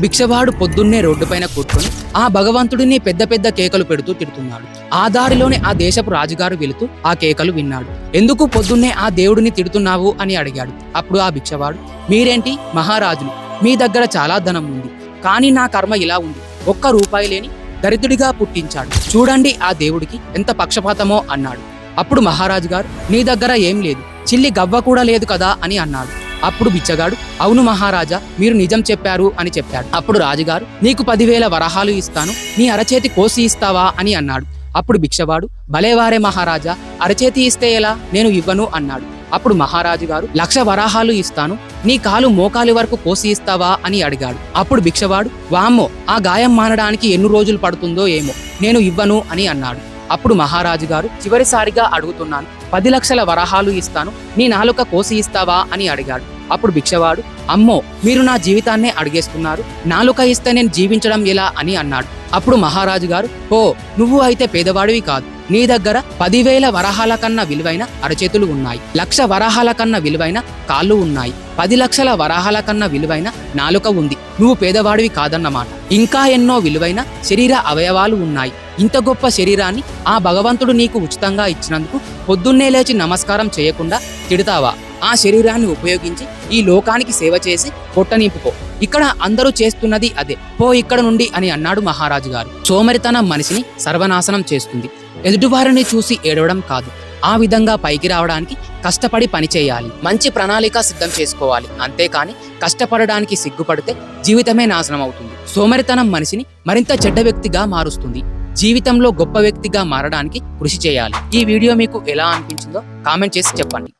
భిక్షవాడు పొద్దున్నే రోడ్డుపైన కూర్చొని ఆ భగవంతుడిని పెద్ద పెద్ద కేకలు పెడుతూ తిడుతున్నాడు. ఆ దారిలోనే ఆ దేశపు రాజుగారు వెళుతూ ఆ కేకలు విన్నాడు. ఎందుకు పొద్దున్నే ఆ దేవుడిని తిడుతున్నావు అని అడిగాడు. అప్పుడు ఆ భిక్షవాడు, మీరేంటి మహారాజులు, మీ దగ్గర చాలా ధనం ఉంది, కానీ నా కర్మ ఇలా ఉంది, ఒక్క రూపాయి లేని దరిద్రుడిగా పుట్టించాడు. చూడండి ఆ దేవుడికి ఎంత పక్షపాతమో అన్నాడు. అప్పుడు మహారాజు గారు, నీ దగ్గర ఏం లేదు, చిల్లి గవ్వ కూడా లేదు కదా అని అన్నాడు. అప్పుడు బిచ్చగాడు, అవును మహారాజా, మీరు నిజం చెప్పారు అని చెప్పాడు. అప్పుడు రాజుగారు, నీకు 10,000 వరహాలు ఇస్తాను, నీ అరచేతి కోసి ఇస్తావా అని అన్నాడు. అప్పుడు భిక్షవాడు, భలేవారే మహారాజా, అరచేతి ఇస్తే ఎలా, నేను ఇవ్వను అన్నాడు. అప్పుడు మహారాజు గారు, 1,00,000 వరాహాలు ఇస్తాను, నీ కాలు మోకాలి వరకు కోసి ఇస్తావా అని అడిగాడు. అప్పుడు భిక్షవాడు, వామ్మో, ఆ గాయం మానడానికి ఎన్ని రోజులు పడుతుందో ఏమో, నేను ఇవ్వను అని అన్నాడు. అప్పుడు మహారాజు గారు, చివరిసారిగా అడుగుతున్నాను, 10 లక్షల వరహాలు ఇస్తాను, నీ నాలుక కోసి ఇస్తావా అని అడిగాడు. అప్పుడు భిక్షవాడు, అమ్మో, మీరు నా జీవితాన్నే అడిగేస్తున్నారు, నాలుక ఇస్తే నేను జీవించడం ఎలా అని అన్నాడు. అప్పుడు మహారాజు గారు, ఓ, నువ్వు అయితే పేదవాడివి కాదు, నీ దగ్గర 10,000 వరహాల కన్నా విలువైన అరచేతులు ఉన్నాయి, 1,00,000 వరహాల కన్నా విలువైన కాళ్ళు ఉన్నాయి, 10 లక్షల వరహాల కన్నా విలువైన నాలుక ఉంది, నువ్వు పేదవాడివి కాదన్నమాట. ఇంకా ఎన్నో విలువైన శరీర అవయవాలు ఉన్నాయి. ఇంత గొప్ప శరీరాన్ని ఆ భగవంతుడు నీకు ఉచితంగా ఇచ్చినందుకు పొద్దున్నే లేచి నమస్కారం చేయకుండా తిడతావా? ఆ శరీరాన్ని ఉపయోగించి ఈ లోకానికి సేవ చేసి పొట్ట నింపుకో, ఇక్కడ అందరూ చేస్తున్నది అదే, పో ఇక్కడ నుండి అని అన్నాడు మహారాజు గారు. సోమరితనం మనిషిని సర్వనాశనం చేస్తుంది. ఎదుటివారిని చూసి ఏడవడం కాదు, ఆ విధంగా పైకి రావడానికి కష్టపడి పని చేయాలి, మంచి ప్రణాళిక సిద్ధం చేసుకోవాలి. అంతేకాని కష్టపడడానికి సిగ్గుపడితే జీవితమే నాశనం అవుతుంది. సోమరితనం మనిషిని మరింత చెడ్డ వ్యక్తిగా మారుస్తుంది. జీవితంలో గొప్ప వ్యక్తిగా మారడానికి కృషి చేయాలి. ఈ వీడియో మీకు ఎలా అనిపించిందో కామెంట్ చేసి చెప్పండి.